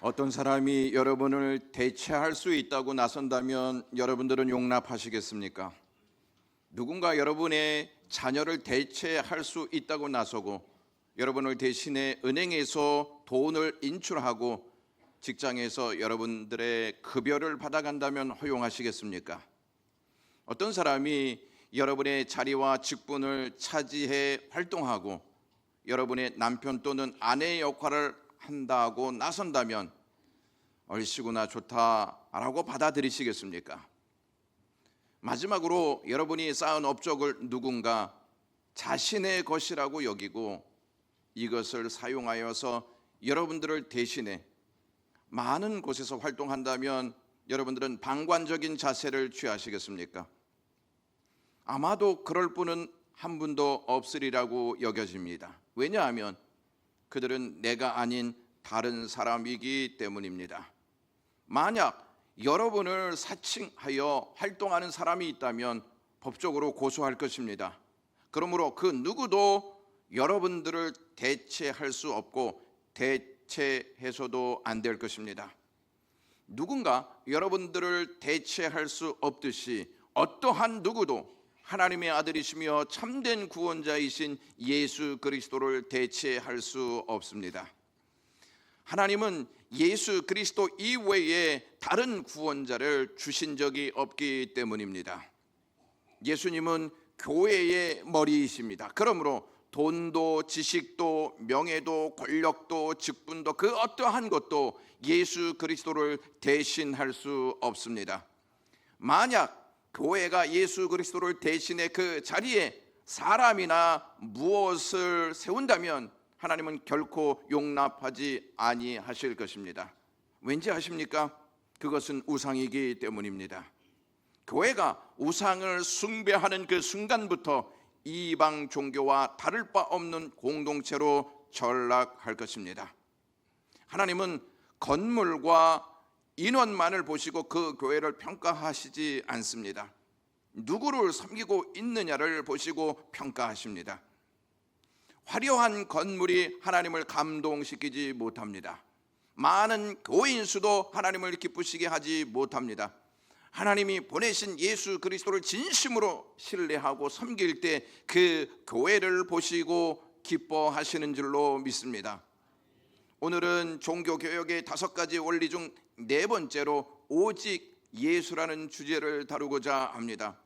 어떤 사람이 여러분을 대체할 수 있다고 나선다면 여러분들은 용납하시겠습니까? 누군가 여러분의 자녀를 대체할 수 있다고 나서고 여러분을 대신해 은행에서 돈을 인출하고 직장에서 여러분들의 급여를 받아간다면 허용하시겠습니까? 어떤 사람이 여러분의 자리와 직분을 차지해 활동하고 여러분의 남편 또는 아내의 역할을 한다고 나선다면 얼씨구나 좋다라고 받아들이시겠습니까? 마지막으로 여러분이 쌓은 업적을 누군가 자신의 것이라고 여기고 이것을 사용하여서 여러분들을 대신해 많은 곳에서 활동한다면 여러분들은 방관적인 자세를 취하시겠습니까? 아마도 그럴 분은 한 분도 없으리라고 여겨집니다. 왜냐하면 그들은 내가 아닌 다른 사람이기 때문입니다. 만약 여러분을 사칭하여 활동하는 사람이 있다면 법적으로 고소할 것입니다. 그러므로 그 누구도 여러분들을 대체할 수 없고 대체해서도 안 될 것입니다. 누군가 여러분들을 대체할 수 없듯이 어떠한 누구도 하나님의 아들이시며 참된 구원자이신 예수 그리스도를 대체할 수 없습니다. 하나님은 예수 그리스도 이외에 다른 구원자를 주신 적이 없기 때문입니다. 예수님은 교회의 머리이십니다. 그러므로 돈도 지식도 명예도 권력도 직분도 그 어떠한 것도 예수 그리스도를 대신할 수 없습니다. 만약 교회가 예수 그리스도를 대신해 그 자리에 사람이나 무엇을 세운다면 하나님은 결코 용납하지 아니하실 것입니다. 왠지 아십니까? 그것은 우상이기 때문입니다. 교회가 우상을 숭배하는 그 순간부터 이방 종교와 다를 바 없는 공동체로 전락할 것입니다. 하나님은 건물과 인원만을 보시고 그 교회를 평가하시지 않습니다. 누구를 섬기고 있느냐를 보시고 평가하십니다. 화려한 건물이 하나님을 감동시키지 못합니다. 많은 교인 수도 하나님을 기쁘시게 하지 못합니다. 하나님이 보내신 예수 그리스도를 진심으로 신뢰하고 섬길 때 그 교회를 보시고 기뻐하시는 줄로 믿습니다. 오늘은 종교개혁의 5가지 원리 중 4번째로 오직 예수라는 주제를 다루고자 합니다.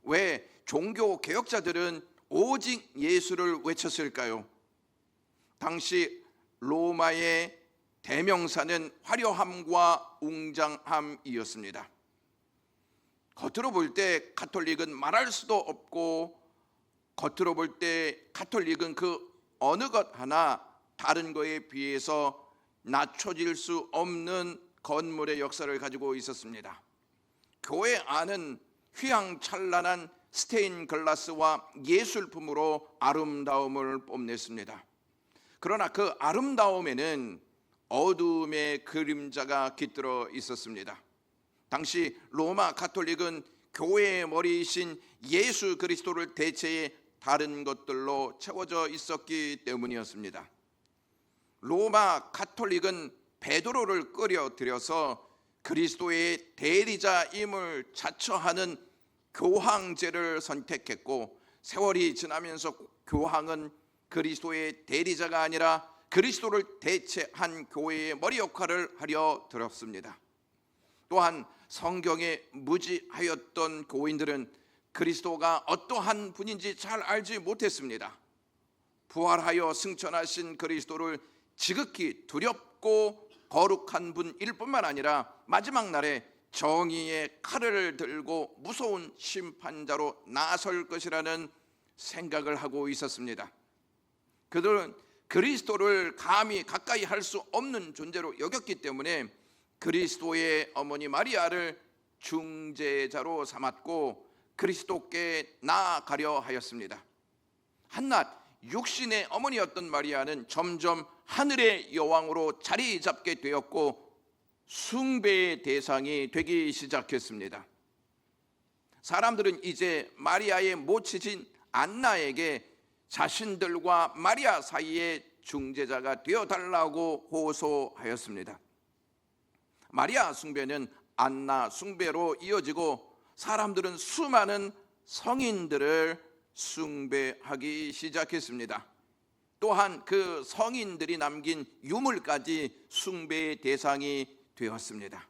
왜 종교개혁자들은 오직 예수를 외쳤을까요? 당시 로마의 대명사는 화려함과 웅장함이었습니다. 겉으로 볼 때 가톨릭은 말할 수도 없고 겉으로 볼 때 가톨릭은 그 어느 것 하나 다른 거에 비해서 낮춰질 수 없는 건물의 역사를 가지고 있었습니다. 교회 안은 휘황찬란한 스테인 글라스와 예술품으로 아름다움을 뽐냈습니다. 그러나 그 아름다움에는 어둠의 그림자가 깃들어 있었습니다. 당시 로마 가톨릭은 교회의 머리이신 예수 그리스도를 대체해 다른 것들로 채워져 있었기 때문이었습니다. 로마 가톨릭은 베드로를 끌어들여서 그리스도의 대리자임을 자처하는 교황제를 선택했고, 세월이 지나면서 교황은 그리스도의 대리자가 아니라 그리스도를 대체한 교회의 머리 역할을 하려 들었습니다. 또한 성경에 무지하였던 교인들은 그리스도가 어떠한 분인지 잘 알지 못했습니다. 부활하여 승천하신 그리스도를 지극히 두렵고 거룩한 분일 뿐만 아니라 마지막 날에 정의의 칼을 들고 무서운 심판자로 나설 것이라는 생각을 하고 있었습니다. 그들은 그리스도를 감히 가까이 할 수 없는 존재로 여겼기 때문에 그리스도의 어머니 마리아를 중재자로 삼았고 그리스도께 나아가려 하였습니다. 한낱 육신의 어머니였던 마리아는 점점 하늘의 여왕으로 자리 잡게 되었고 숭배의 대상이 되기 시작했습니다. 사람들은 이제 마리아의 모친인 안나에게 자신들과 마리아 사이의 중재자가 되어달라고 호소하였습니다. 마리아 숭배는 안나 숭배로 이어지고 사람들은 수많은 성인들을 숭배하기 시작했습니다. 또한 그 성인들이 남긴 유물까지 숭배의 대상이 되었습니다.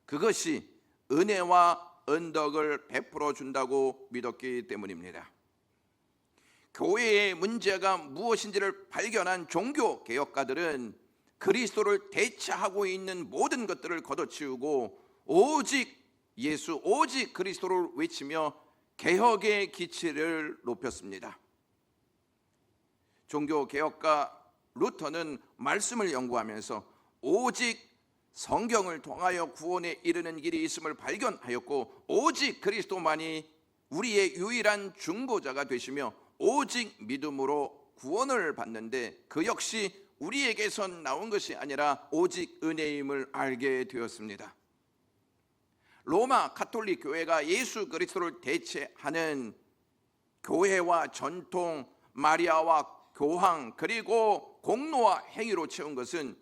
그것이 은혜와 언덕을 베풀어 준다고 믿었기 때문입니다. 교회의 문제가 무엇인지를 발견한 종교 개혁가들은 그리스도를 대체하고 있는 모든 것들을 걷어치우고 오직 예수, 오직 그리스도를 외치며 개혁의 기치를 높였습니다. 종교 개혁가 루터는 말씀을 연구하면서 오직 성경을 통하여 구원에 이르는 길이 있음을 발견하였고 오직 그리스도만이 우리의 유일한 중보자가 되시며 오직 믿음으로 구원을 받는데 그 역시 우리에게서 나온 것이 아니라 오직 은혜임을 알게 되었습니다. 로마 가톨릭 교회가 예수 그리스도를 대체하는 교회와 전통, 마리아와 교황, 그리고 공로와 행위로 채운 것은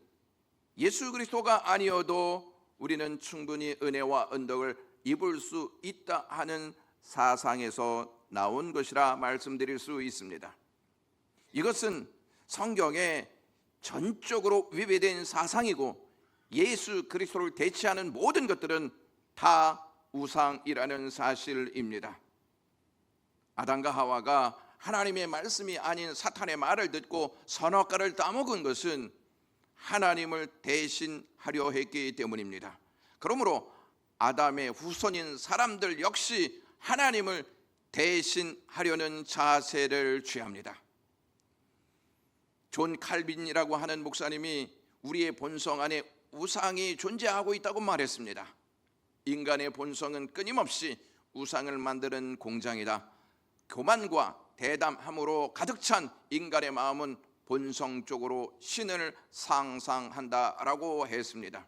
예수 그리스도가 아니어도 우리는 충분히 은혜와 언덕을 입을 수 있다 하는 사상에서 나온 것이라 말씀드릴 수 있습니다. 이것은 성경에 전적으로 위배된 사상이고 예수 그리스도를 대체하는 모든 것들은 다 우상이라는 사실입니다. 아담과 하와가 하나님의 말씀이 아닌 사탄의 말을 듣고 선악과를 따먹은 것은 하나님을 대신하려 했기 때문입니다. 그러므로 아담의 후손인 사람들 역시 하나님을 대신하려는 자세를 취합니다. 존 칼빈이라고 하는 목사님이 우리의 본성 안에 우상이 존재하고 있다고 말했습니다. 인간의 본성은 끊임없이 우상을 만드는 공장이다. 교만과 대담함으로 가득 찬 인간의 마음은 본성적으로 신을 상상한다라고 했습니다.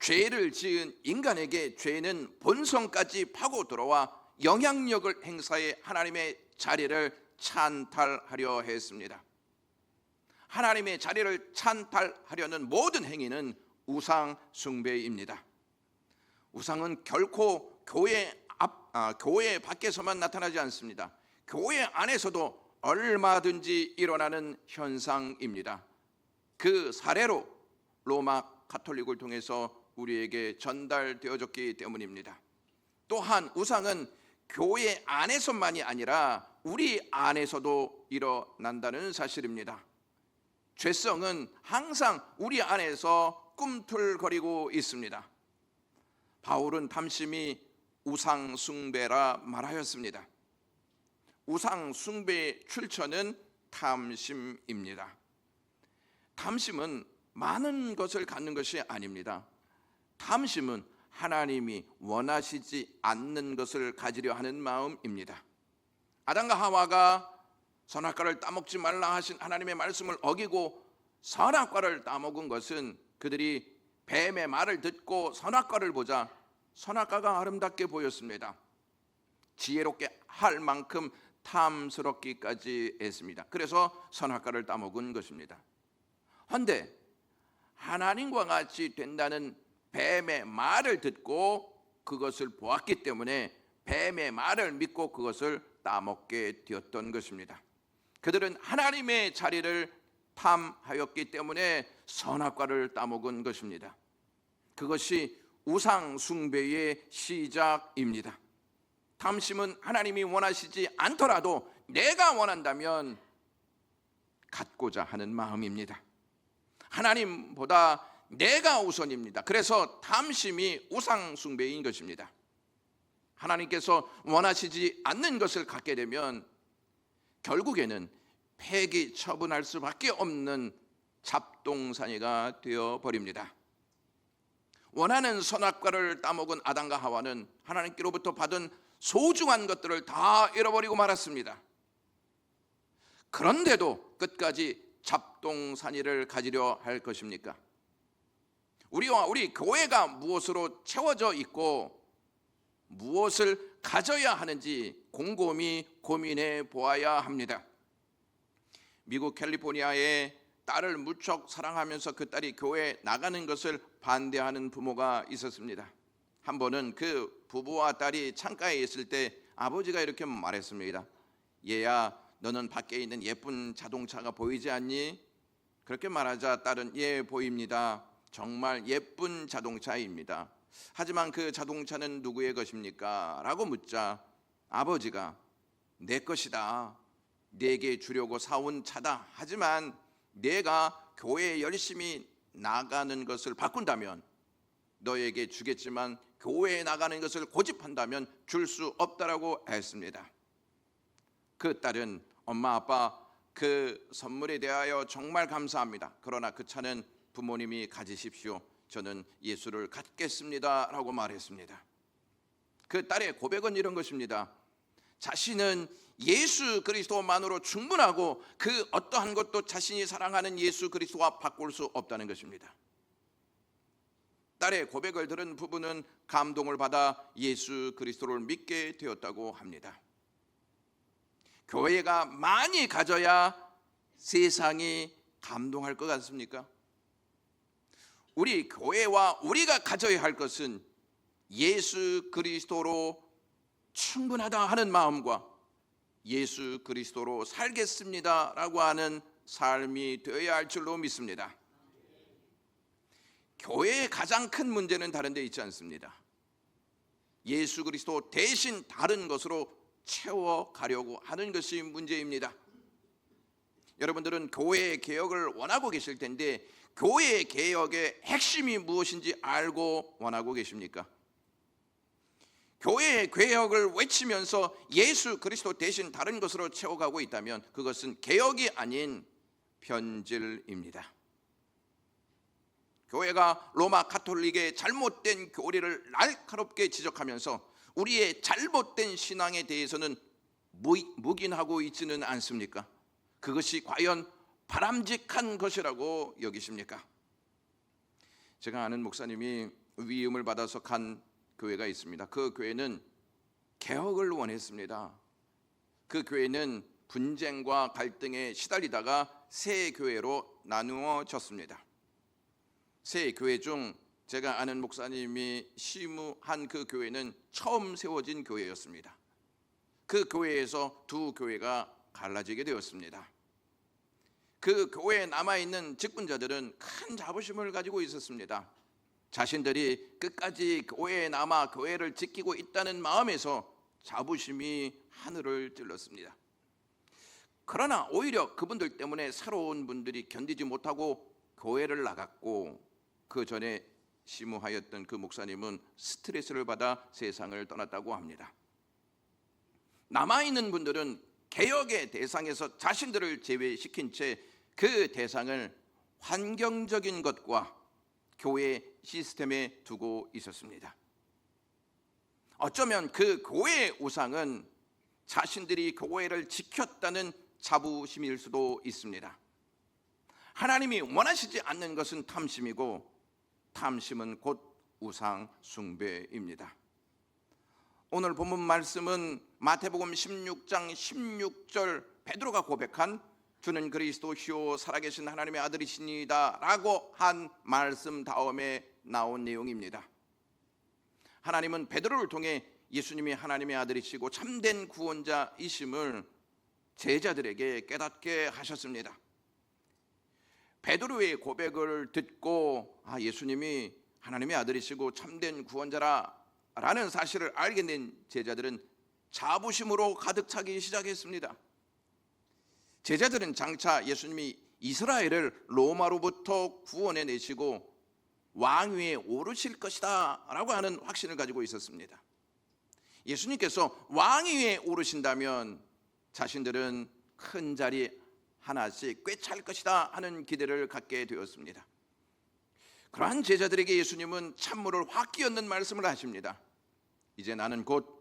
죄를 지은 인간에게 죄는 본성까지 파고 들어와 영향력을 행사해 하나님의 자리를 찬탈하려 했습니다. 하나님의 자리를 찬탈하려는 모든 행위는 우상 숭배입니다. 우상은 결코 교회 밖에서만 나타나지 않습니다. 교회 안에서도 얼마든지 일어나는 현상입니다. 그 사례로 로마 가톨릭을 통해서 우리에게 전달되어졌기 때문입니다. 또한 우상은 교회 안에서만이 아니라 우리 안에서도 일어난다는 사실입니다. 죄성은 항상 우리 안에서 꿈틀거리고 있습니다. 바울은 탐심이 우상 숭배라 말하였습니다. 우상 숭배의 출처는 탐심입니다. 탐심은 많은 것을 갖는 것이 아닙니다. 탐심은 하나님이 원하시지 않는 것을 가지려 하는 마음입니다. 아담과 하와가 선악과를 따먹지 말라 하신 하나님의 말씀을 어기고 선악과를 따먹은 것은 그들이 뱀의 말을 듣고 선악과를 보자 선악과가 아름답게 보였습니다. 지혜롭게 할 만큼 탐스럽기까지 했습니다. 그래서 선악과를 따먹은 것입니다. 그런데 하나님과 같이 된다는 뱀의 말을 듣고 그것을 보았기 때문에 뱀의 말을 믿고 그것을 따먹게 되었던 것입니다. 그들은 하나님의 자리를 탐하였기 때문에 선악과를 따먹은 것입니다. 그것이 우상 숭배의 시작입니다. 탐심은 하나님이 원하시지 않더라도 내가 원한다면 갖고자 하는 마음입니다. 하나님보다 내가 우선입니다. 그래서 탐심이 우상 숭배인 것입니다. 하나님께서 원하시지 않는 것을 갖게 되면 결국에는 폐기 처분할 수밖에 없는 잡동사니가 되어버립니다. 원하는 선악과를 따먹은 아담과 하와는 하나님께로부터 받은 소중한 것들을 다 잃어버리고 말았습니다. 그런데도 끝까지 잡동사니를 가지려 할 것입니까? 우리와 우리 교회가 무엇으로 채워져 있고 무엇을 가져야 하는지 곰곰이 고민해 보아야 합니다. 미국 캘리포니아의 딸을 무척 사랑하면서 그 딸이 교회에 나가는 것을 반대하는 부모가 있었습니다. 한 번은 그 부부와 딸이 창가에 있을 때 아버지가 이렇게 말했습니다. 얘야, 너는 밖에 있는 예쁜 자동차가 보이지 않니? 그렇게 말하자 딸은 예, 보입니다. 정말 예쁜 자동차입니다. 하지만 그 자동차는 누구의 것입니까? 라고 묻자 아버지가 내 것이다. 내게 주려고 사온 차다. 하지만 내가 교회에 열심히 나가는 것을 바꾼다면 너에게 주겠지만 교회에 나가는 것을 고집한다면 줄 수 없다라고 했습니다. 그 딸은 엄마 아빠 그 선물에 대하여 정말 감사합니다. 그러나 그 차는 부모님이 가지십시오. 저는 예수를 갖겠습니다 라고 말했습니다. 그 딸의 고백은 이런 것입니다. 자신은 예수 그리스도만으로 충분하고 그 어떠한 것도 자신이 사랑하는 예수 그리스도와 바꿀 수 없다는 것입니다. 딸의 고백을 들은 부부는 감동을 받아 예수 그리스도를 믿게 되었다고 합니다. 교회가 많이 가져야 세상이 감동할 것 같습니까? 우리 교회와 우리가 가져야 할 것은 예수 그리스도로 충분하다 하는 마음과 예수 그리스도로 살겠습니다 라고 하는 삶이 되어야 할 줄로 믿습니다. 교회의 가장 큰 문제는 다른 데 있지 않습니다. 예수 그리스도 대신 다른 것으로 채워가려고 하는 것이 문제입니다. 여러분들은 교회의 개혁을 원하고 계실 텐데 교회의 개혁의 핵심이 무엇인지 알고 원하고 계십니까? 교회의 개혁을 외치면서 예수 그리스도 대신 다른 것으로 채워가고 있다면 그것은 개혁이 아닌 변질입니다. 교회가 로마 가톨릭의 잘못된 교리를 날카롭게 지적하면서 우리의 잘못된 신앙에 대해서는 묵인하고 있지는 않습니까? 그것이 과연 바람직한 것이라고 여기십니까? 제가 아는 목사님이 위임을 받아서 간 교회가 있습니다. 그 교회는 개혁을 원했습니다. 그 교회는 분쟁과 갈등에 시달리다가 새 교회로 나누어졌습니다. 새 교회 중 제가 아는 목사님이 시무한 그 교회는 처음 세워진 교회였습니다. 그 교회에서 두 교회가 갈라지게 되었습니다. 그 교회에 남아있는 직분자들은 큰 자부심을 가지고 있었습니다. 자신들이 끝까지 교회에 남아 교회를 지키고 있다는 마음에서 자부심이 하늘을 찔렀습니다. 그러나 오히려 그분들 때문에 새로운 분들이 견디지 못하고 교회를 나갔고 그 전에 시무하였던 그 목사님은 스트레스를 받아 세상을 떠났다고 합니다. 남아있는 분들은 개혁의 대상에서 자신들을 제외시킨 채 그 대상을 환경적인 것과 교회 시스템에 두고 있었습니다. 어쩌면 그 교회의 우상은 자신들이 교회를 지켰다는 자부심일 수도 있습니다. 하나님이 원하시지 않는 것은 탐심이고 탐심은 곧 우상 숭배입니다. 오늘 본문 말씀은 마태복음 16장 16절 베드로가 고백한 주는 그리스도시요 살아계신 하나님의 아들이시니다 라고 한 말씀 다음에 나온 내용입니다. 하나님은 베드로를 통해 예수님이 하나님의 아들이시고 참된 구원자이심을 제자들에게 깨닫게 하셨습니다. 베드로의 고백을 듣고 예수님이 하나님의 아들이시고 참된 구원자라는 사실을 알게 된 제자들은 자부심으로 가득 차기 시작했습니다. 제자들은 장차 예수님이 이스라엘을 로마로부터 구원해 내시고 왕위에 오르실 것이다 라고 하는 확신을 가지고 있었습니다. 예수님께서 왕위에 오르신다면 자신들은 큰 자리 하나씩 꿰찰 것이다 하는 기대를 갖게 되었습니다. 그러한 제자들에게 예수님은 찬물을 확 끼얹는 말씀을 하십니다. 이제 나는 곧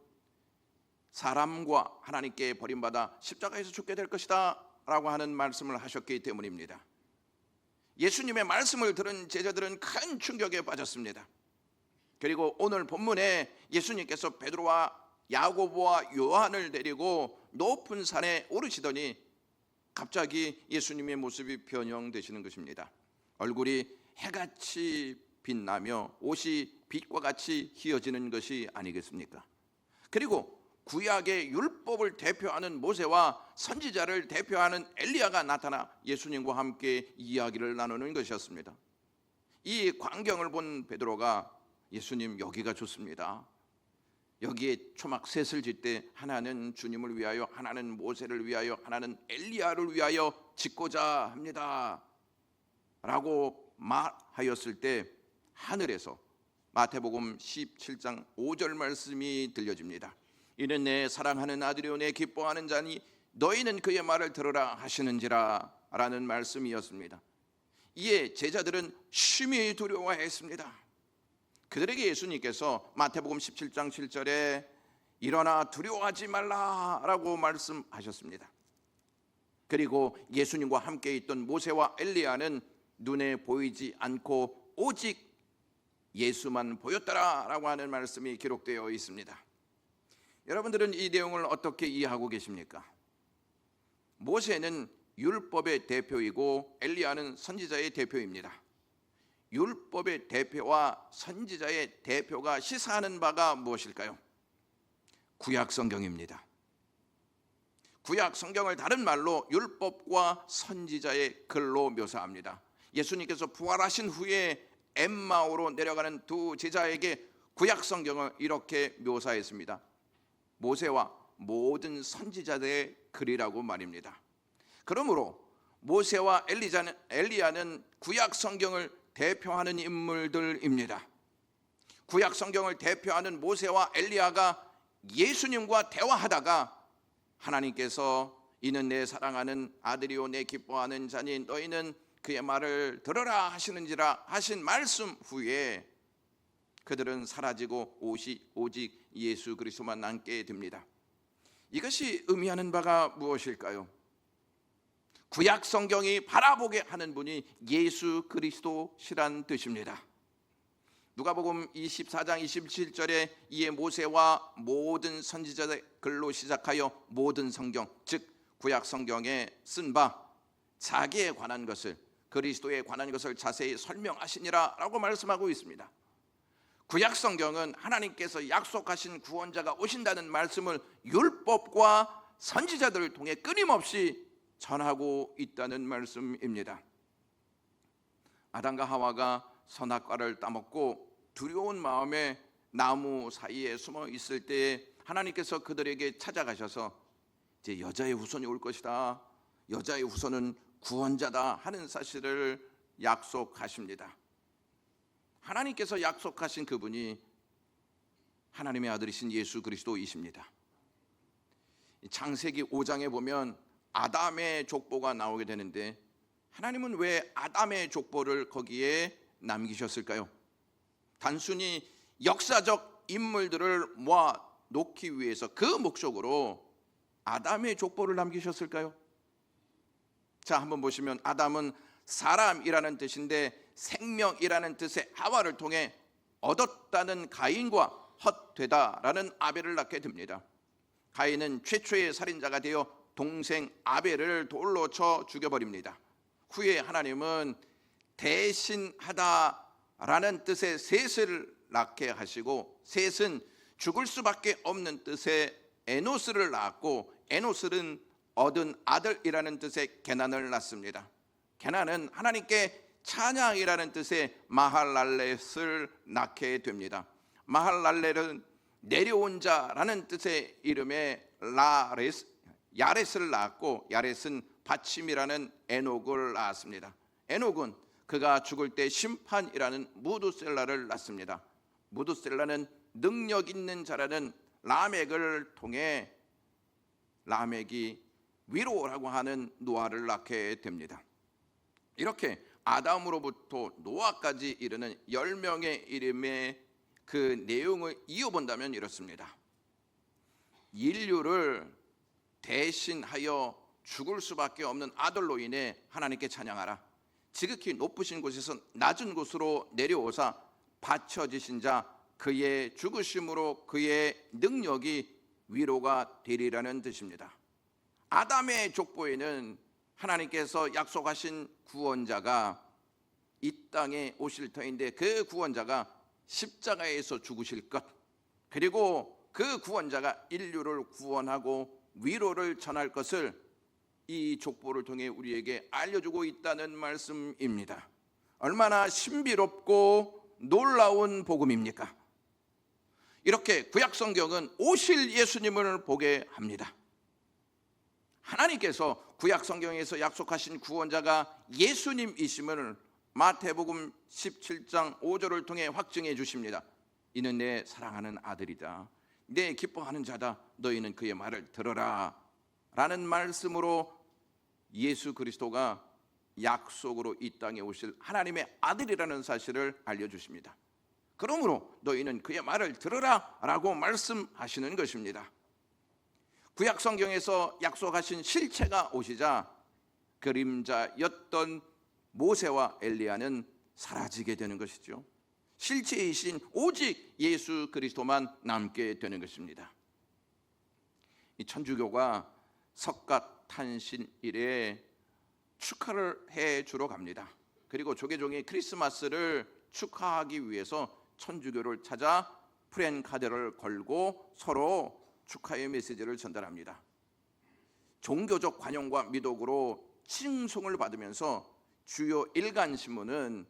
사람과 하나님께 버림받아 십자가에서 죽게 될 것이다 라고 하는 말씀을 하셨기 때문입니다. 예수님의 말씀을 들은 제자들은 큰 충격에 빠졌습니다. 그리고 오늘 본문에 예수님께서 베드로와 야고보와 요한을 데리고 높은 산에 오르시더니 갑자기 예수님의 모습이 변형되시는 것입니다. 얼굴이 해같이 빛나며 옷이 빛과 같이 희어지는 것이 아니겠습니까? 그리고 구약의 율법을 대표하는 모세와 선지자를 대표하는 엘리야가 나타나 예수님과 함께 이야기를 나누는 것이었습니다. 이 광경을 본 베드로가 예수님, 여기가 좋습니다. 여기에 초막 셋을 짓 때 하나는 주님을 위하여, 하나는 모세를 위하여, 하나는 엘리야를 위하여 짓고자 합니다 라고 말하였을 때 하늘에서 마태복음 17장 5절 말씀이 들려집니다. 이는 내 사랑하는 아들이요 내 기뻐하는 자니 너희는 그의 말을 들으라 하시는지라 라는 말씀이었습니다. 이에 제자들은 심히 두려워했습니다. 그들에게 예수님께서 마태복음 17장 7절에 일어나 두려워하지 말라라고 말씀하셨습니다. 그리고 예수님과 함께 있던 모세와 엘리야는 눈에 보이지 않고 오직 예수만 보였더라라고 하는 말씀이 기록되어 있습니다. 여러분들은 이 내용을 어떻게 이해하고 계십니까? 모세는 율법의 대표이고 엘리야는 선지자의 대표입니다. 율법의 대표와 선지자의 대표가 시사하는 바가 무엇일까요? 구약 성경입니다. 구약 성경을 다른 말로 율법과 선지자의 글로 묘사합니다. 예수님께서 부활하신 후에 엠마오로 내려가는 두 제자에게 구약 성경을 이렇게 묘사했습니다. 모세와 모든 선지자들의 글이라고 말입니다. 그러므로 모세와 엘리야는 구약 성경을 대표하는 인물들입니다. 구약 성경을 대표하는 모세와 엘리야가 예수님과 대화하다가 하나님께서 이는 내 사랑하는 아들이요 내 기뻐하는 자니 너희는 그의 말을 들으라 하시는지라 하신 말씀 후에 그들은 사라지고 오직 예수 그리스도만 남게 됩니다. 이것이 의미하는 바가 무엇일까요? 구약 성경이 바라보게 하는 분이 예수 그리스도시란 뜻입니다. 누가복음 24장 27절에 이에 모세와 모든 선지자의 글로 시작하여 모든 성경, 즉 구약 성경에 쓴 바 자기에 관한 것을, 그리스도에 관한 것을 자세히 설명하시니라 라고 말씀하고 있습니다. 구약 성경은 하나님께서 약속하신 구원자가 오신다는 말씀을 율법과 선지자들을 통해 끊임없이 전하고 있다는 말씀입니다. 아담과 하와가 선악과를 따먹고 두려운 마음에 나무 사이에 숨어 있을 때 하나님께서 그들에게 찾아가셔서 이제 여자의 후손이 올 것이다, 여자의 후손은 구원자다 하는 사실을 약속하십니다. 하나님께서 약속하신 그분이 하나님의 아들이신 예수 그리스도이십니다. 창세기 5장에 보면 아담의 족보가 나오게 되는데 하나님은 왜 아담의 족보를 거기에 남기셨을까요? 단순히 역사적 인물들을 모아 놓기 위해서 그 목적으로 아담의 족보를 남기셨을까요? 자, 한번 보시면 아담은 사람이라는 뜻인데 생명이라는 뜻의 하와를 통해 얻었다는 가인과 헛되다라는 아벨을 낳게 됩니다. 가인은 최초의 살인자가 되어 동생 아벨을 돌로 쳐 죽여버립니다. 후에 하나님은 대신하다라는 뜻의 셋을 낳게 하시고, 셋은 죽을 수밖에 없는 뜻의 에노스를 낳았고, 에노스는 얻은 아들이라는 뜻의 게난을 낳습니다. 게난은 하나님께 찬양이라는 뜻의 마할랄렛을 낳게 됩니다. 마할랄렛은 내려온 자라는 뜻의 이름의 야렛을 낳았고, 야렛은 받침이라는 에녹을 낳았습니다. 에녹은 그가 죽을 때 심판이라는 무두셀라를 낳습니다. 무두셀라는 능력 있는 자라는 라멕을 통해 라멕이 위로라고 하는 노아를 낳게 됩니다. 이렇게 아담으로부터 노아까지 이르는 10명의 이름의 그 내용을 이어본다면 이렇습니다. 인류를 대신하여 죽을 수밖에 없는 아들로 인해 하나님께 찬양하라. 지극히 높으신 곳에서 낮은 곳으로 내려오사 받쳐지신 자 그의 죽으심으로 그의 능력이 위로가 되리라는 뜻입니다. 아담의 족보에는 하나님께서 약속하신 구원자가 이 땅에 오실 터인데 그 구원자가 십자가에서 죽으실 것, 그리고 그 구원자가 인류를 구원하고 위로를 전할 것을 이 족보를 통해 우리에게 알려주고 있다는 말씀입니다. 얼마나 신비롭고 놀라운 복음입니까? 이렇게 구약 성경은 오실 예수님을 보게 합니다. 하나님께서 구약 성경에서 약속하신 구원자가 예수님이심을 마태복음 17장 5절을 통해 확증해 주십니다. 이는 내 사랑하는 아들이다, 내 기뻐하는 자다, 너희는 그의 말을 들어라 라는 말씀으로 예수 그리스도가 약속으로 이 땅에 오실 하나님의 아들이라는 사실을 알려주십니다. 그러므로 너희는 그의 말을 들으라 라고 말씀하시는 것입니다. 구약 성경에서 약속하신 실체가 오시자 그림자였던 모세와 엘리야는 사라지게 되는 것이죠. 실체이신 오직 예수 그리스도만 남게 되는 것입니다. 이 천주교가 석가탄신일에 축하를 해주러 갑니다. 그리고 조계종이 크리스마스를 축하하기 위해서 천주교를 찾아 프랜카드를 걸고 서로 축하의 메시지를 전달합니다. 종교적 관용과 미덕으로 칭송을 받으면서 주요 일간신문은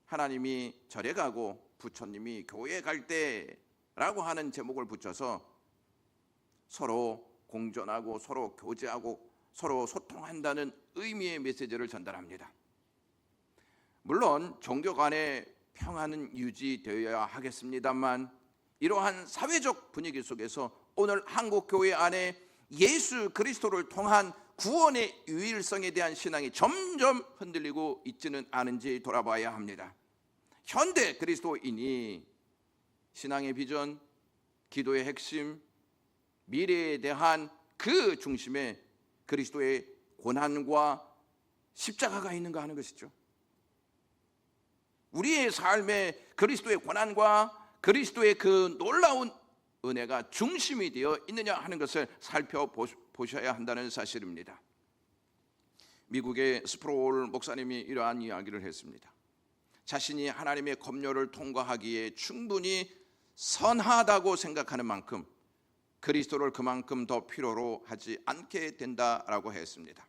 하나님이 절에 가고 부처님이 교회에 갈 때라고 하는 제목을 붙여서 서로 공존하고 서로 교제하고 서로 소통한다는 의미의 메시지를 전달합니다. 물론 종교 간의 평화는 유지되어야 하겠습니다만 이러한 사회적 분위기 속에서 오늘 한국 교회 안에 예수 그리스도를 통한 구원의 유일성에 대한 신앙이 점점 흔들리고 있지는 않은지 돌아봐야 합니다. 현대 그리스도인이 신앙의 비전, 기도의 핵심, 미래에 대한 그 중심에 그리스도의 고난과 십자가가 있는가 하는 것이죠. 우리의 삶에 그리스도의 고난과 그리스도의 그 놀라운 은혜가 중심이 되어 있느냐 하는 것을 살펴보셔야 한다는 사실입니다. 미국의 스프롤 목사님이 이러한 이야기를 했습니다. 자신이 하나님의 검열을 통과하기에 충분히 선하다고 생각하는 만큼 그리스도를 그만큼 더 필요로 하지 않게 된다라고 했습니다.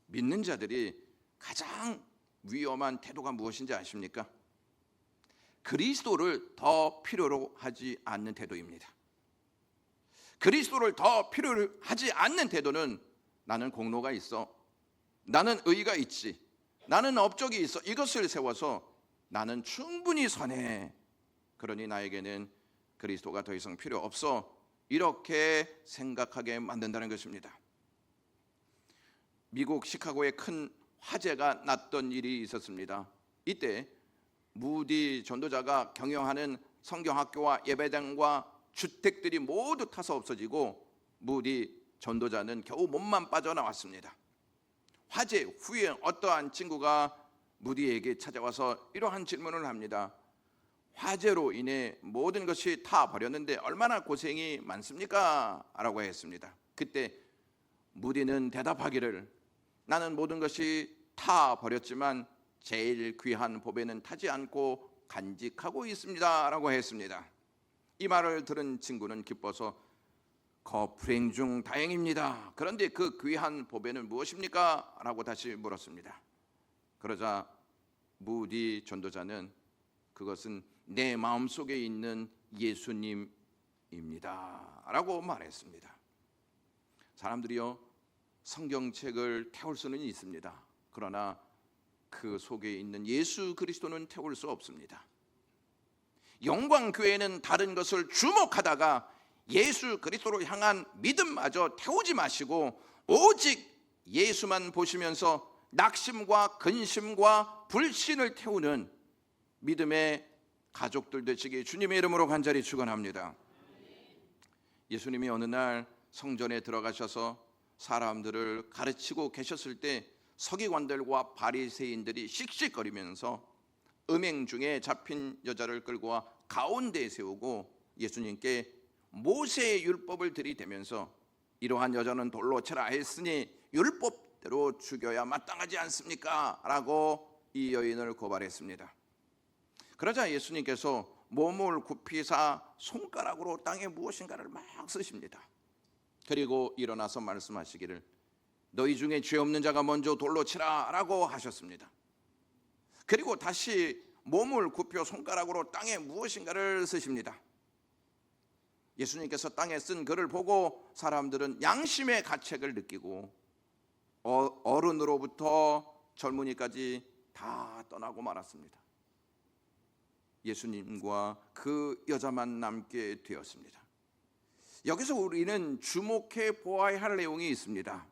믿는 자들이 가장 위험한 태도가 무엇인지 아십니까? 그리스도를 더 필요로 하지 않는 태도입니다. 그리스도를 더 필요로 하지 않는 태도는 나는 공로가 있어, 나는 의가 있지, 나는 업적이 있어, 이것을 세워서 나는 충분히 선해, 그러니 나에게는 그리스도가 더 이상 필요 없어, 이렇게 생각하게 만든다는 것입니다. 미국 시카고에 큰 화재가 났던 일이 있었습니다. 이때 무디 전도자가 경영하는 성경학교와 예배당과 주택들이 모두 타서 없어지고 무디 전도자는 겨우 몸만 빠져나왔습니다. 화재 후에 어떠한 친구가 무디에게 찾아와서 이러한 질문을 합니다. 화재로 인해 모든 것이 타 버렸는데 얼마나 고생이 많습니까? 라고 했습니다. 그때 무디는 대답하기를, 나는 모든 것이 타 버렸지만 제일 귀한 보배는 타지 않고 간직하고 있습니다 라고 했습니다. 이 말을 들은 친구는 기뻐서 불행 중 다행입니다. 그런데 그 귀한 보배는 무엇입니까? 라고 다시 물었습니다. 그러자 무디 전도자는 그것은 내 마음속에 있는 예수님입니다 라고 말했습니다. 사람들이요, 성경책을 태울 수는 있습니다. 그러나 그 속에 있는 예수 그리스도는 태울 수 없습니다. 영광교회는 다른 것을 주목하다가 예수 그리스도를 향한 믿음마저 태우지 마시고 오직 예수만 보시면서 낙심과 근심과 불신을 태우는 믿음의 가족들 되시기 주님의 이름으로 간절히 축원합니다. 예수님이 어느 날 성전에 들어가셔서 사람들을 가르치고 계셨을 때 서기관들과 바리새인들이 씩씩거리면서 음행 중에 잡힌 여자를 끌고 와 가운데에 세우고 예수님께 모세의 율법을 들이대면서 이러한 여자는 돌로 쳐라 했으니 율법 율법대로 죽여야 마땅하지 않습니까? 라고 이 여인을 고발했습니다. 그러자 예수님께서 몸을 굽히사 손가락으로 땅에 무엇인가를 막 쓰십니다. 그리고 일어나서 말씀하시기를 너희 중에 죄 없는 자가 먼저 돌로 치라 라고 하셨습니다. 그리고 다시 몸을 굽혀 손가락으로 땅에 무엇인가를 쓰십니다. 예수님께서 땅에 쓴 글을 보고 사람들은 양심의 가책을 느끼고 어른으로부터 젊은이까지 다 떠나고 말았습니다. 예수님과 그 여자만 남게 되었습니다. 여기서 우리는 주목해 보아야 할 내용이 있습니다.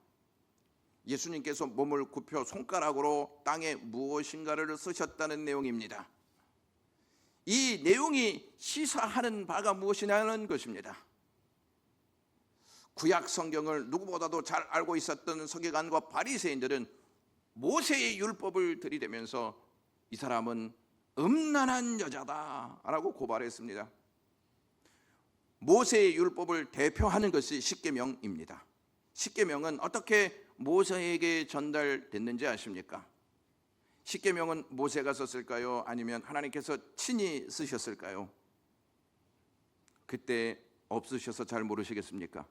예수님께서 몸을 굽혀 손가락으로 땅에 무엇인가를 쓰셨다는 내용입니다. 이 내용이 시사하는 바가 무엇이냐는 것입니다. 구약 성경을 누구보다도 잘 알고 있었던 서기관과 바리새인들은 모세의 율법을 들이대면서 이 사람은 음란한 여자다라고 고발했습니다. 모세의 율법을 대표하는 것이 십계명입니다. 십계명은 어떻게 모세에게 전달됐는지 아십니까? 십계명은 모세가 썼을까요? 아니면 하나님께서 친히 쓰셨을까요? 그때 없으셔서 잘 모르시겠습니까?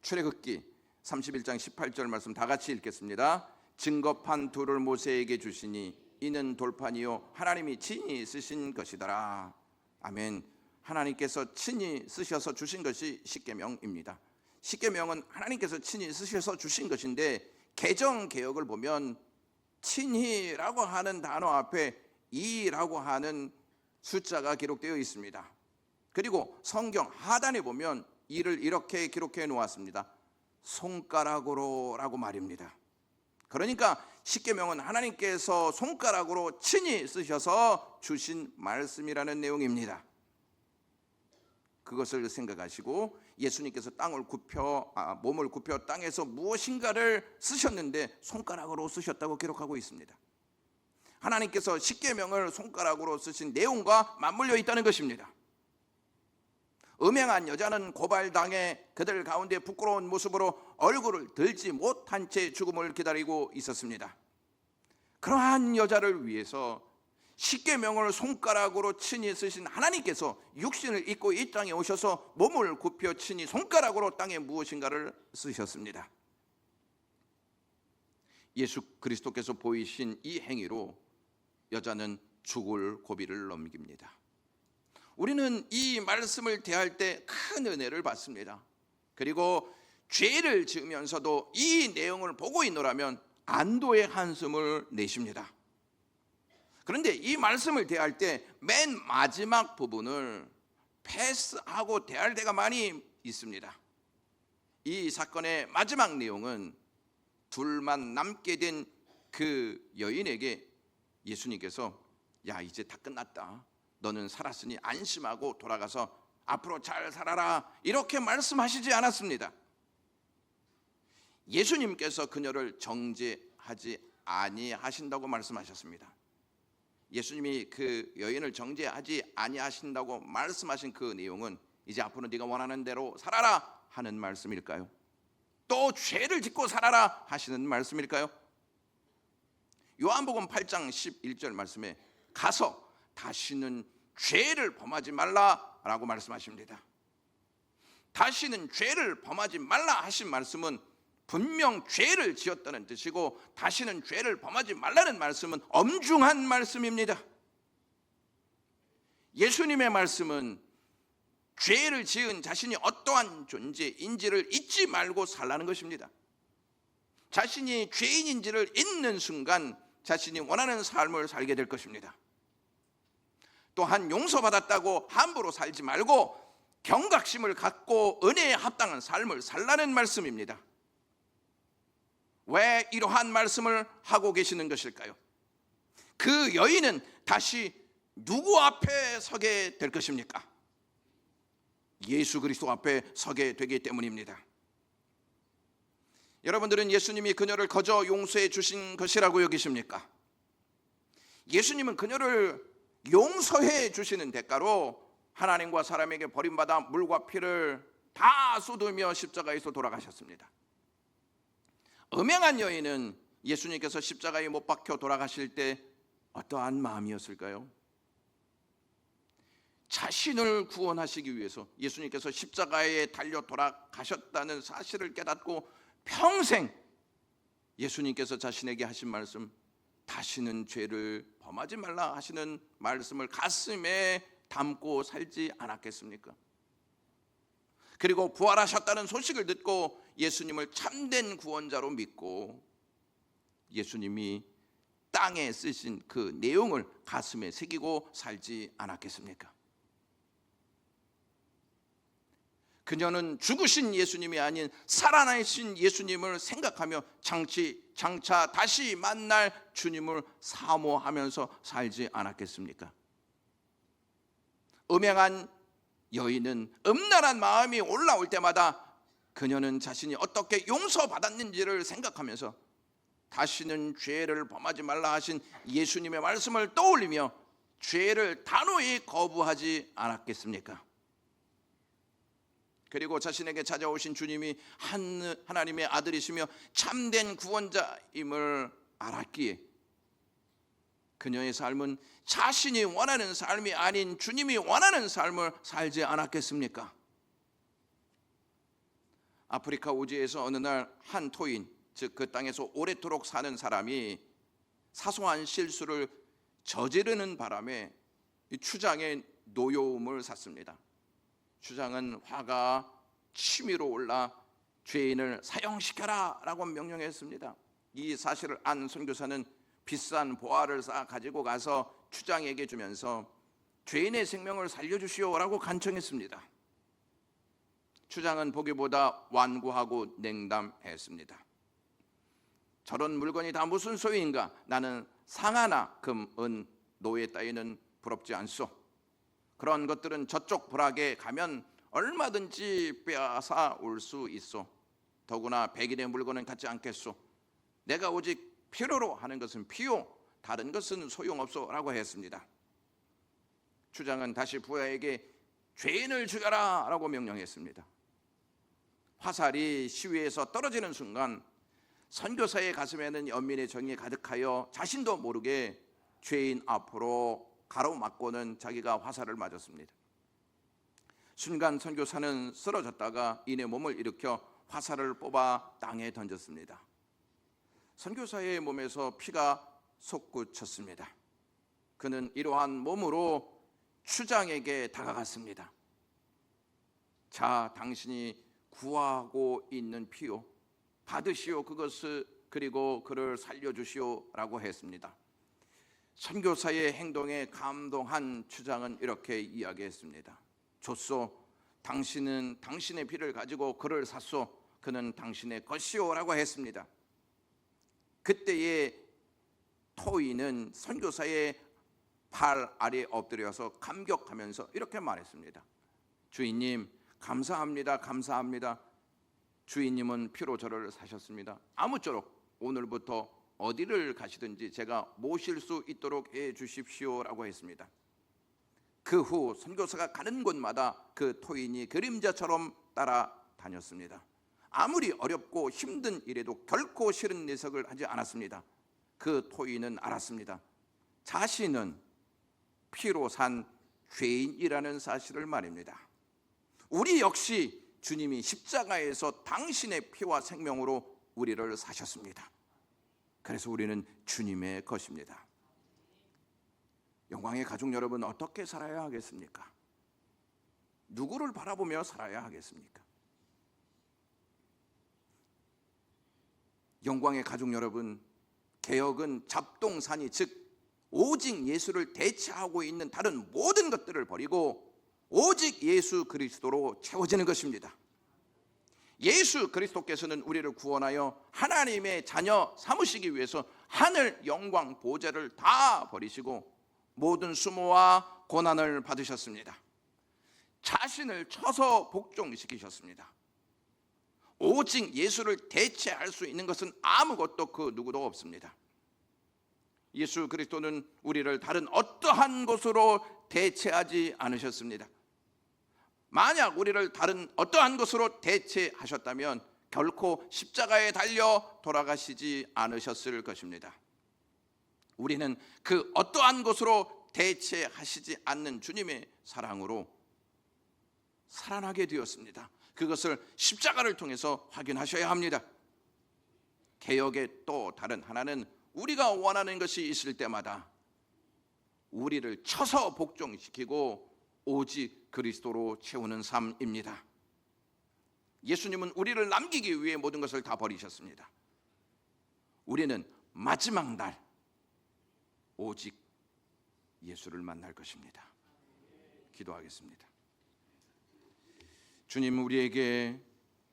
출애굽기 31장 18절 말씀 다 같이 읽겠습니다. 증거판 둘을 모세에게 주시니 이는 돌판이요 하나님이 친히 쓰신 것이더라. 아멘. 하나님께서 친히 쓰셔서 주신 것이 십계명입니다. 십계명은 하나님께서 친히 쓰셔서 주신 것인데 개정 개혁을 보면 친히라고 하는 단어 앞에 이라고 하는 숫자가 기록되어 있습니다. 그리고 성경 하단에 보면 이를 이렇게 기록해 놓았습니다. 손가락으로 라고 말입니다. 그러니까 십계명은 하나님께서 손가락으로 친히 쓰셔서 주신 말씀이라는 내용입니다. 그것을 생각하시고 예수님께서 몸을 굽혀 땅에서 무엇인가를 쓰셨는데 손가락으로 쓰셨다고 기록하고 있습니다. 하나님께서 십계명을 손가락으로 쓰신 내용과 맞물려 있다는 것입니다. 음행한 여자는 고발당해 그들 가운데 부끄러운 모습으로 얼굴을 들지 못한 채 죽음을 기다리고 있었습니다. 그러한 여자를 위해서 십계명을 손가락으로 친히 쓰신 하나님께서 육신을 입고 이 땅에 오셔서 몸을 굽혀 친히 손가락으로 땅에 무엇인가를 쓰셨습니다. 예수 그리스도께서 보이신 이 행위로 여자는 죽을 고비를 넘깁니다. 우리는 이 말씀을 대할 때 큰 은혜를 받습니다. 그리고 죄를 지으면서도 이 내용을 보고 있노라면 안도의 한숨을 내쉽니다. 그런데 이 말씀을 대할 때 맨 마지막 부분을 패스하고 대할 때가 많이 있습니다. 이 사건의 마지막 내용은 둘만 남게 된 그 여인에게 예수님께서 야 이제 다 끝났다. 너는 살았으니 안심하고 돌아가서 앞으로 잘 살아라 이렇게 말씀하시지 않았습니다. 예수님께서 그녀를 정죄하지 아니하신다고 말씀하셨습니다. 예수님이 그 여인을 정죄하지 아니하신다고 말씀하신 그 내용은 이제 앞으로 네가 원하는 대로 살아라 하는 말씀일까요? 또 죄를 짓고 살아라 하시는 말씀일까요? 요한복음 8장 11절 말씀에 가서 다시는 죄를 범하지 말라라고 말씀하십니다. 다시는 죄를 범하지 말라 하신 말씀은 분명 죄를 지었다는 뜻이고 다시는 죄를 범하지 말라는 말씀은 엄중한 말씀입니다. 예수님의 말씀은 죄를 지은 자신이 어떠한 존재인지를 잊지 말고 살라는 것입니다. 자신이 죄인인지를 잊는 순간 자신이 원하는 삶을 살게 될 것입니다. 또한 용서받았다고 함부로 살지 말고 경각심을 갖고 은혜에 합당한 삶을 살라는 말씀입니다. 왜 이러한 말씀을 하고 계시는 것일까요? 그 여인은 다시 누구 앞에 서게 될 것입니까? 예수 그리스도 앞에 서게 되기 때문입니다. 여러분들은 예수님이 그녀를 거저 용서해 주신 것이라고 여기십니까? 예수님은 그녀를 용서해 주시는 대가로 하나님과 사람에게 버림받아 물과 피를 다 쏟으며 십자가에서 돌아가셨습니다. 음행한 여인은 예수님께서 십자가에 못 박혀 돌아가실 때 어떠한 마음이었을까요? 자신을 구원하시기 위해서 예수님께서 십자가에 달려 돌아가셨다는 사실을 깨닫고 평생 예수님께서 자신에게 하신 말씀, 다시는 죄를 범하지 말라 하시는 말씀을 가슴에 담고 살지 않았겠습니까? 그리고 부활하셨다는 소식을 듣고 예수님을 참된 구원자로 믿고 예수님이 땅에 쓰신 그 내용을 가슴에 새기고 살지 않았겠습니까? 그녀는 죽으신 예수님이 아닌 살아나신 예수님을 생각하며 장차 다시 만날 주님을 사모하면서 살지 않았겠습니까? 음행한 여인은 음란한 마음이 올라올 때마다 그녀는 자신이 어떻게 용서받았는지를 생각하면서 다시는 죄를 범하지 말라 하신 예수님의 말씀을 떠올리며 죄를 단호히 거부하지 않았겠습니까? 그리고 자신에게 찾아오신 주님이 하나님의 아들이시며 참된 구원자임을 알았기에 그녀의 삶은 자신이 원하는 삶이 아닌 주님이 원하는 삶을 살지 않았겠습니까? 아프리카 우지에서 어느 날 한 토인, 즉 그 땅에서 오래도록 사는 사람이 사소한 실수를 저지르는 바람에 추장의 노여움을 샀습니다. 추장은 화가 치밀어 올라 죄인을 사형시켜라 라고 명령했습니다. 이 사실을 안 선교사는 비싼 보화를 쌓아 가지고 가서 추장에게 주면서 죄인의 생명을 살려주시오라고 간청했습니다. 추장은 보기보다 완고하고 냉담했습니다. 저런 물건이 다 무슨 소용인가? 나는 상아나 금, 은, 노예 따위는 부럽지 않소. 그런 것들은 저쪽 부락에 가면 얼마든지 빼앗아 올 수 있소. 더구나 백인의 물건은 갖지 않겠소. 내가 오직 필요로 하는 것은 피요, 다른 것은 소용없소 라고 했습니다. 추장은 다시 부하에게 죄인을 죽여라 라고 명령했습니다. 화살이 시위에서 떨어지는 순간 선교사의 가슴에는 연민의 정이 가득하여 자신도 모르게 죄인 앞으로 가로막고는 자기가 화살을 맞았습니다. 순간 선교사는 쓰러졌다가 이내 몸을 일으켜 화살을 뽑아 땅에 던졌습니다. 선교사의 몸에서 피가 솟구쳤습니다. 그는 이러한 몸으로 추장에게 다가갔습니다. 자, 당신이 구하고 있는 피요, 받으시오 그것을, 그리고 그를 살려주시오 라고 했습니다. 선교사의 행동에 감동한 추장은 이렇게 이야기했습니다. 좋소, 당신은 당신의 피를 가지고 그를 샀소. 그는 당신의 것이오 라고 했습니다. 그때의 토인은 선교사의 발 아래 엎드려서 감격하면서 이렇게 말했습니다. 주인님, 감사합니다. 감사합니다. 주인님은 피로 저를 사셨습니다. 아무쪼록 오늘부터 어디를 가시든지 제가 모실 수 있도록 해 주십시오 라고 했습니다. 그 후 선교사가 가는 곳마다 그 토인이 그림자처럼 따라다녔습니다. 아무리 어렵고 힘든 일에도 결코 싫은 내색을 하지 않았습니다. 그 토인은 알았습니다. 자신은 피로 산 죄인이라는 사실을 말입니다. 우리 역시 주님이 십자가에서 당신의 피와 생명으로 우리를 사셨습니다. 그래서 우리는 주님의 것입니다. 영광의 가족 여러분, 어떻게 살아야 하겠습니까? 누구를 바라보며 살아야 하겠습니까? 영광의 가족 여러분, 개혁은 잡동사니, 즉 오직 예수를 대체하고 있는 다른 모든 것들을 버리고 오직 예수 그리스도로 채워지는 것입니다. 예수 그리스도께서는 우리를 구원하여 하나님의 자녀 삼으시기 위해서 하늘 영광 보좌를 다 버리시고 모든 수모와 고난을 받으셨습니다. 자신을 쳐서 복종시키셨습니다. 오직 예수를 대체할 수 있는 것은 아무것도 그 누구도 없습니다. 예수 그리스도는 우리를 다른 어떠한 것으로 대체하지 않으셨습니다. 만약 우리를 다른 어떠한 것으로 대체하셨다면 결코 십자가에 달려 돌아가시지 않으셨을 것입니다. 우리는 그 어떠한 것으로 대체하시지 않는 주님의 사랑으로 살아나게 되었습니다. 그것을 십자가를 통해서 확인하셔야 합니다. 개혁의 또 다른 하나는 우리가 원하는 것이 있을 때마다 우리를 쳐서 복종시키고 오직 그리스도로 채우는 삶입니다. 예수님은 우리를 남기기 위해 모든 것을 다 버리셨습니다. 우리는 마지막 날 오직 예수를 만날 것입니다. 기도하겠습니다. 주님, 우리에게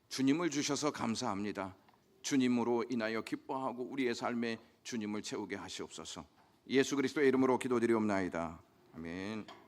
주님을 주셔서 감사합니다. 주님으로 인하여 기뻐하고 우리의 삶에 주님을 채우게 하시옵소서. 예수 그리스도의 이름으로 기도드리옵나이다. 아멘.